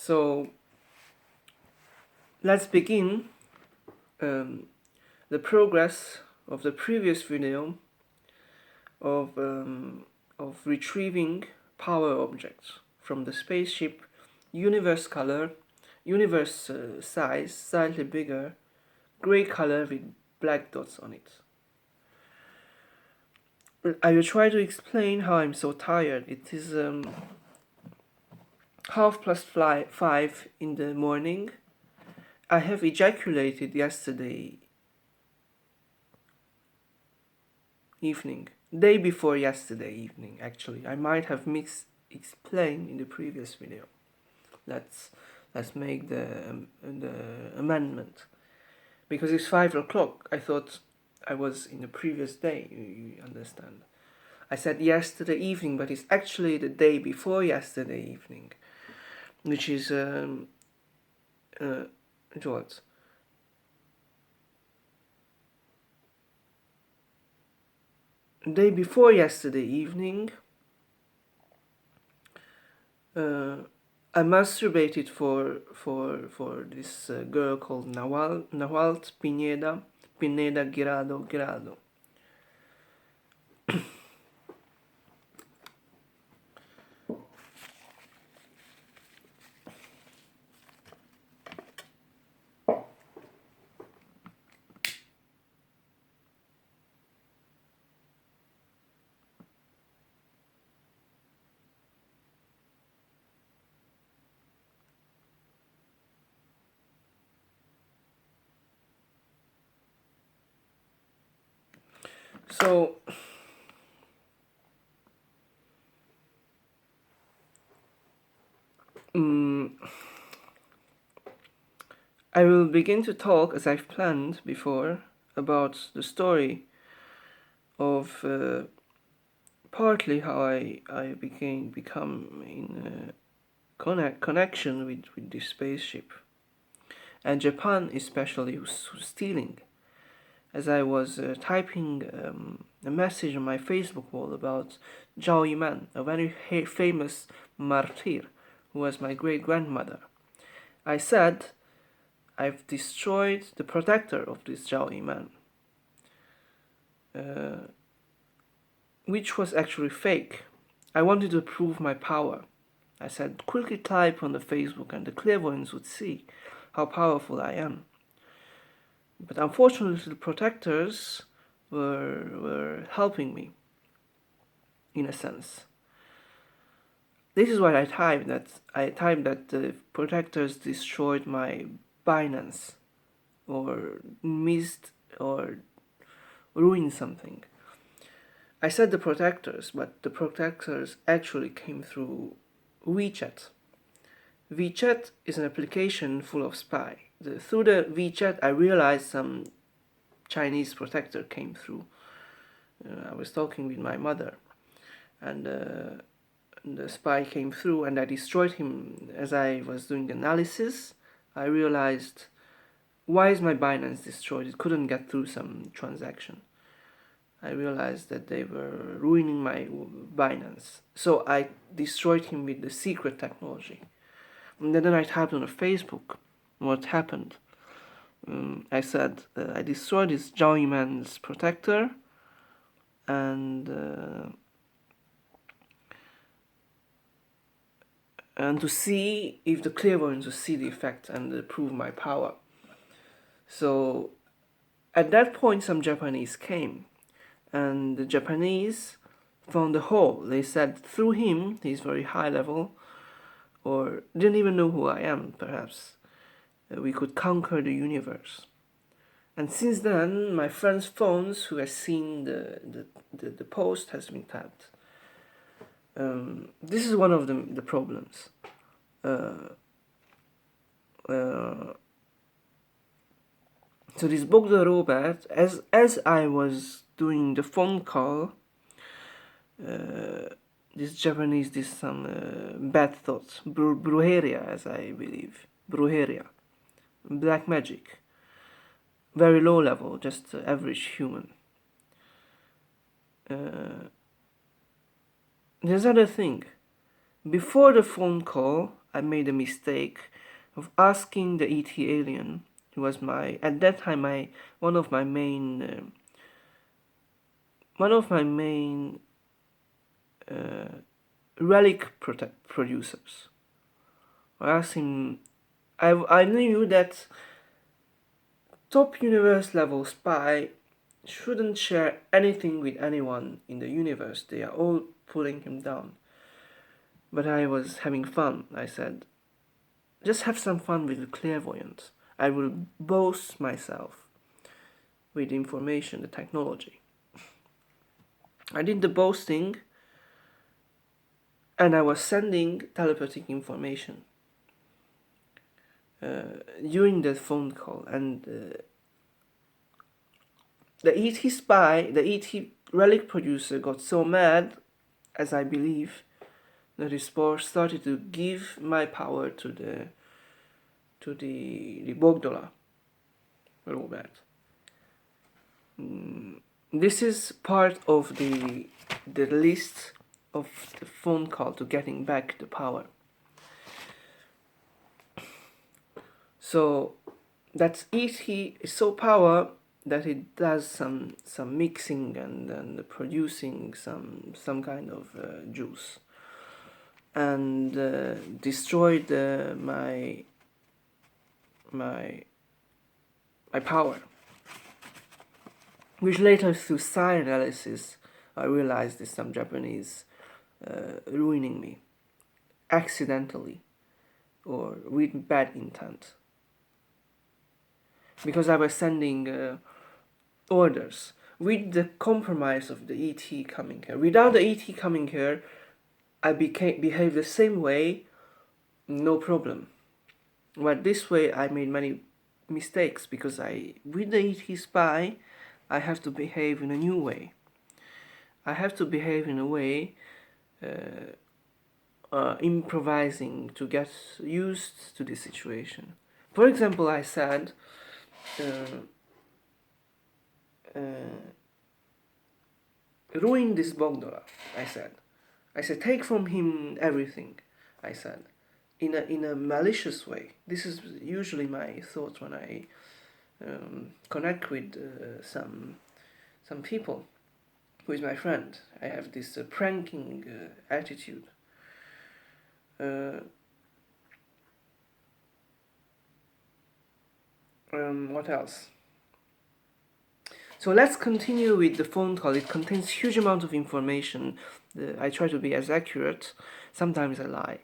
So let's begin the progress of the previous video of retrieving power objects from the spaceship universe color, universe size, slightly bigger, gray color with black dots on it. I will try to explain how I'm so tired. It is 5:30 in the morning. I have ejaculated yesterday evening, day before yesterday evening actually. I might have explained in the previous video. Let's make the amendment, because it's 5 o'clock. I thought I was in the previous day. You understand? I said yesterday evening, but it's actually the day before yesterday evening, which is what? The day before yesterday evening, I masturbated for this girl called Nawalt Pineda Guirado. So I will begin to talk, as I've planned before, about the story of partly how I become in connection with this spaceship, and Japan especially, who's stealing. As I was typing a message on my Facebook wall about Zhao Yiman, a very famous martyr who was my great-grandmother, I said, I've destroyed the protector of this Zhao Yiman, which was actually fake. I wanted to prove my power. I said, quickly type on the Facebook and the clairvoyants would see how powerful I am. But unfortunately, the protectors were helping me, in a sense. This is what I typed. I typed that the protectors destroyed my Binance, or missed or ruined something. I said the protectors, but the protectors actually came through WeChat. WeChat is an application full of spy. Through the WeChat, I realized some Chinese protector came through. I was talking with my mother, and the spy came through, and I destroyed him. As I was doing analysis, I realized, why is my Binance destroyed? It couldn't get through some transaction. I realized that they were ruining my Binance. So I destroyed him with the secret technology. And then I typed on Facebook what happened. I said, I destroyed this Zhao Yiman's protector, and to see if the clairvoyants would see the effect and prove my power. So at that point, some Japanese came, and the Japanese found a hole. They said, through him, he's very high level, or didn't even know who I am, perhaps, we could conquer the universe. And since then, my friends' phones who has seen the post has been tapped. This is one of the problems. So this Bogdan Robert, as I was doing the phone call, this Japanese did some bad thoughts, brujeria, as I believe, brujeria, black magic, very low level, just average human. There's another thing. Before the phone call, I made a mistake of asking the ET alien, who was at that time one of my main relic producers. I asked him. I knew that top universe level spy shouldn't share anything with anyone in the universe. They are all pulling him down. But I was having fun. I said, just have some fun with the clairvoyance. I will boast myself with information, the technology. I did the boasting, and I was sending telepathic information during the phone call. And the ET spy, the ET relic producer got so mad, as I believe, that he started to give my power to the Bogdola Robert. This is part of the list of the phone call to getting back the power. So that ET is so powerful that it does some mixing and producing some kind of juice, and destroyed my power, which later through psi analysis I realized is some Japanese ruining me accidentally or with bad intent, because I was sending orders with the compromise of the ET coming here. Without the ET coming here, I behaved the same way, no problem. But this way I made many mistakes, because with the ET spy, I have to behave in a new way. I have to behave in a way improvising to get used to this situation. For example, I said, ruin this Bogdola. I said, take from him everything. I said, in a malicious way. This is usually my thought when I connect with some people who is my friend. I have this pranking attitude. What else? So let's continue with the phone call. It contains huge amount of information. I try to be as accurate. Sometimes I lie.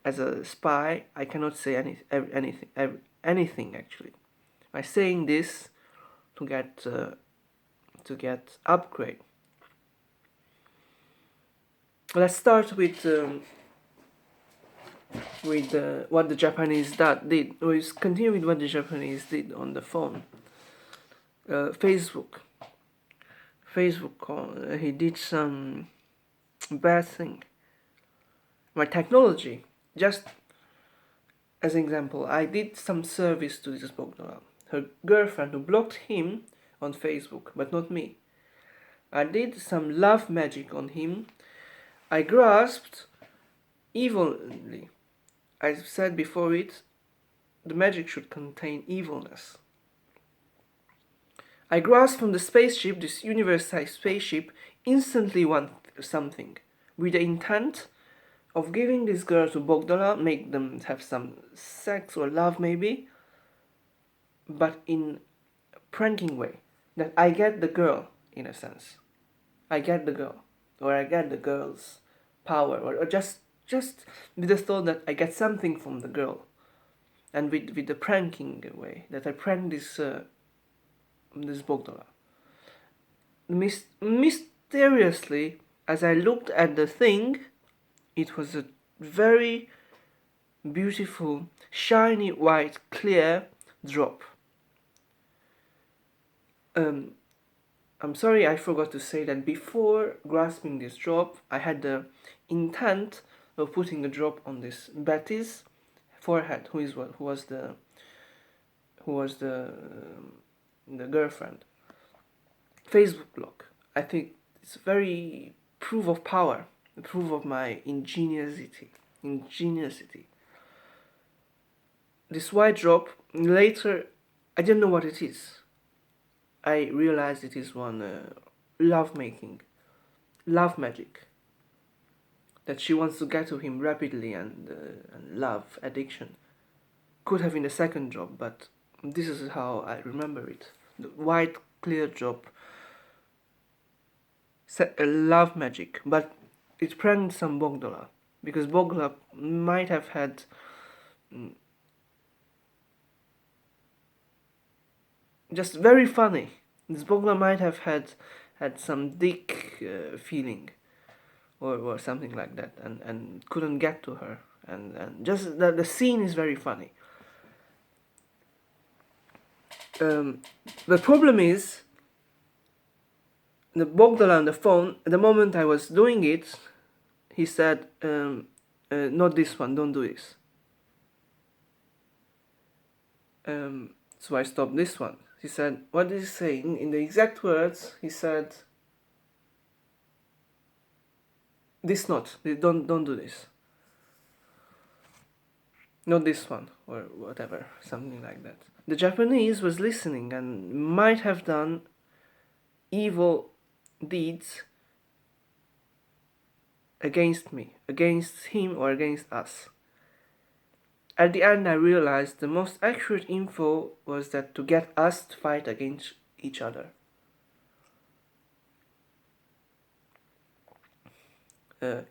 As a spy, I cannot say anything actually. By saying this to get upgrade. Let's start with what the Japanese did. We'll continue with what the Japanese did on the phone. Facebook, he did some bad thing. My technology, just as an example, I did some service to this Bogdola. Her girlfriend who blocked him on Facebook, but not me. I did some love magic on him. I grasped evilly. I said before it, the magic should contain evilness. I grasped from the spaceship, this universe-sized spaceship, instantly want something, with the intent of giving this girl to Bogdola, make them have some sex or love maybe, but in a pranking way, that I get the girl, in a sense. I get the girl, or I get the girl's power, or just with the thought that I get something from the girl, and with the pranking way, that I prank this Bogdola. Mysteriously, as I looked at the thing, it was a very beautiful, shiny, white, clear drop. I'm sorry, I forgot to say that before grasping this drop, I had the intent of putting a drop on this Betty's forehead, who was the girlfriend. Facebook block. I think it's very proof of power, the proof of my ingenuity. ingenuity. This white drop, later, I didn't know what it is. I realized it is one love making, love magic. That she wants to get to him rapidly and love addiction. Could have been the second drop, but this is how I remember it. The white clear drop, love magic, but it pranked some Bogdola because Bogdola might have had just very funny. This Bogdola might have had some dick feeling or something like that, and couldn't get to her, and just the scene is very funny. The problem is the Bogdala on the phone. At the moment I was doing it, he said, "Not this one. Don't do this." So I stopped this one. He said, "What did he say?" In the exact words, he said, "This not. Don't do this. Not this one," or whatever, something like that. The Japanese was listening and might have done evil deeds against me, against him, or against us. At the end, I realized the most accurate info was that to get us to fight against each other.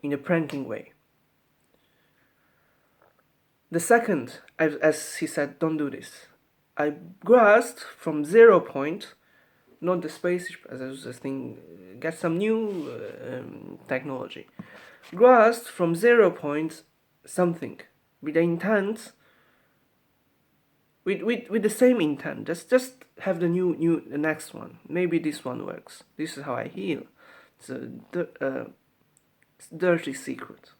In a pranking way. The second, as he said, don't do this. I grasped from 0 point, not the spaceship as a thing, get some new technology. Grasped from 0 point something with the intent, with the same intent. Just have the next one. Maybe this one works. This is how I heal. It's a dirty secret.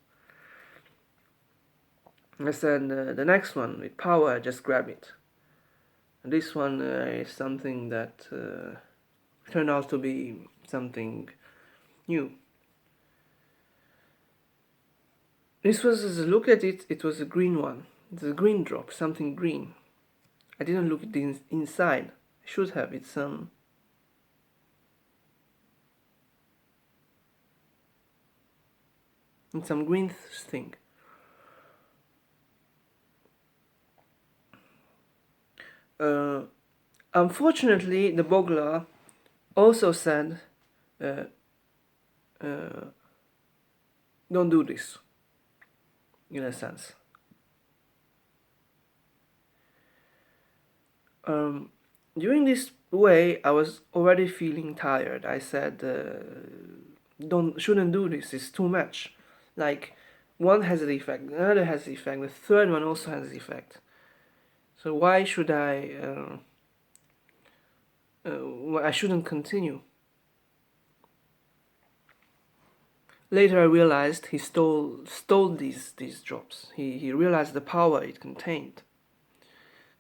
I said the next one with power, I just grab it. And this one is something that turned out to be something new. This was, as I look at it, it was a green one. It's a green drop, something green. I didn't look at the inside. I should have. It's some green thing. Unfortunately, the Bogla also said, don't do this, in a sense. During this way, I was already feeling tired. I said, shouldn't do this, it's too much. Like, one has the effect, another has the effect, the third one also has the effect. So why should I shouldn't continue. Later I realized he stole these drops. He realized the power it contained.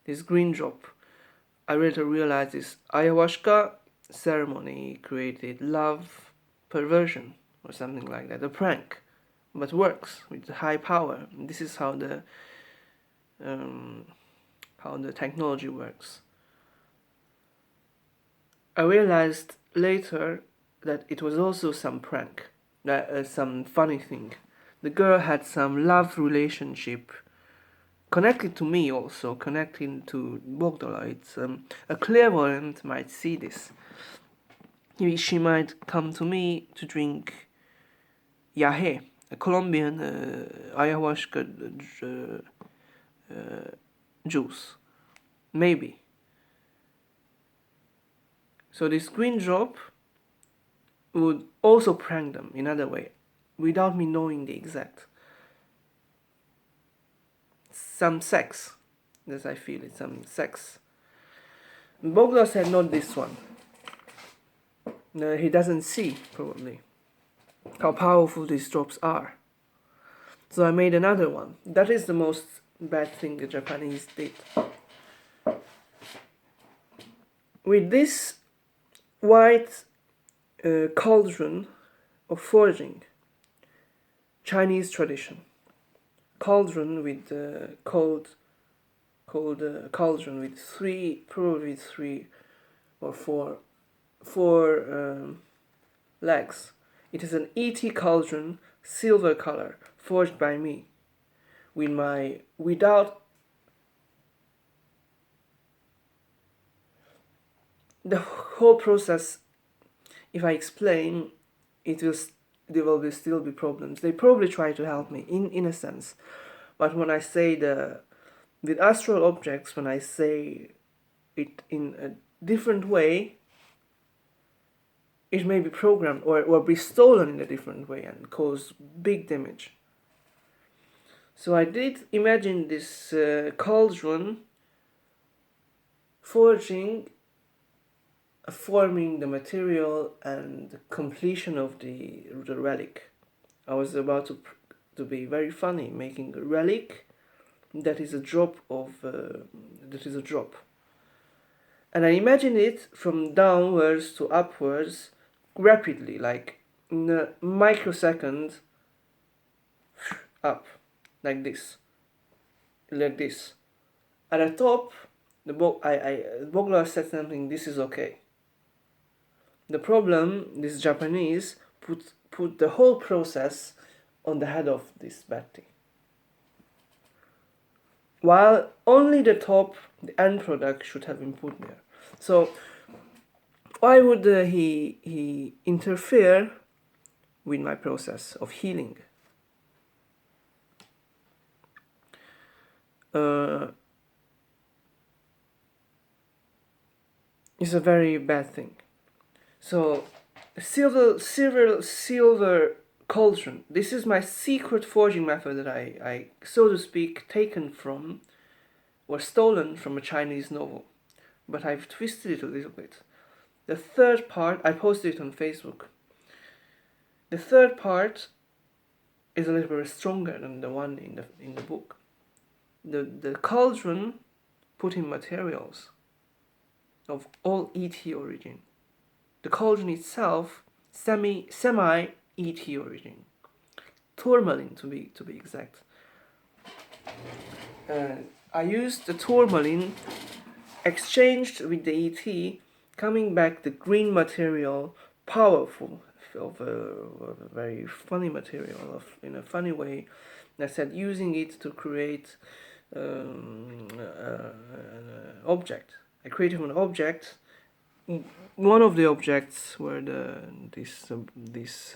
This green drop. I later realized this ayahuasca ceremony created love perversion or something like that, a prank, but works with high power. And this is how the technology works. I realized later that it was also some prank, some funny thing. The girl had some love relationship connected to me also, connecting to Bogdola. It's a clairvoyant might see this. She might come to me to drink yahe, a Colombian ayahuasca juice. Maybe. So this green drop would also prank them in another way, without me knowing the exact. Some sex, as I feel it, some sex. Bogla said not this one. He doesn't see, probably, how powerful these drops are. So I made another one. That is the most bad thing the Japanese did. With this white cauldron of forging, Chinese tradition, cauldron with cold cauldron with probably three or four legs. It is an ET cauldron, silver color, forged by me. Without the whole process, if I explain, there will still be problems. They probably try to help me in a sense, but when I say with astral objects, when I say it in a different way, it may be programmed or be stolen in a different way and cause big damage. So I did imagine this cauldron forming the material and the completion of the relic. I was about to be very funny, making a relic that is a drop, and I imagine it from downwards to upwards rapidly, like in a microsecond, up, like this. At the top, Bogla said something. This is okay. The problem, this Japanese put the whole process on the head of this Betty, while only the top, the end product, should have been put there. So why would he interfere with my process of healing? It's a very bad thing. So silver cauldron. This is my secret forging method that I so to speak taken from or stolen from a Chinese novel, but I've twisted it a little bit. The third part, I posted it on Facebook. The third part is a little bit stronger than the one in the book. The cauldron put in materials of all ET origin. The cauldron itself semi ET origin. Tourmaline to be exact. I used the tourmaline exchanged with the ET, coming back the green material, powerful, of a very funny material, in a funny way. And I said using it to create an object. I created an object. One of the objects were this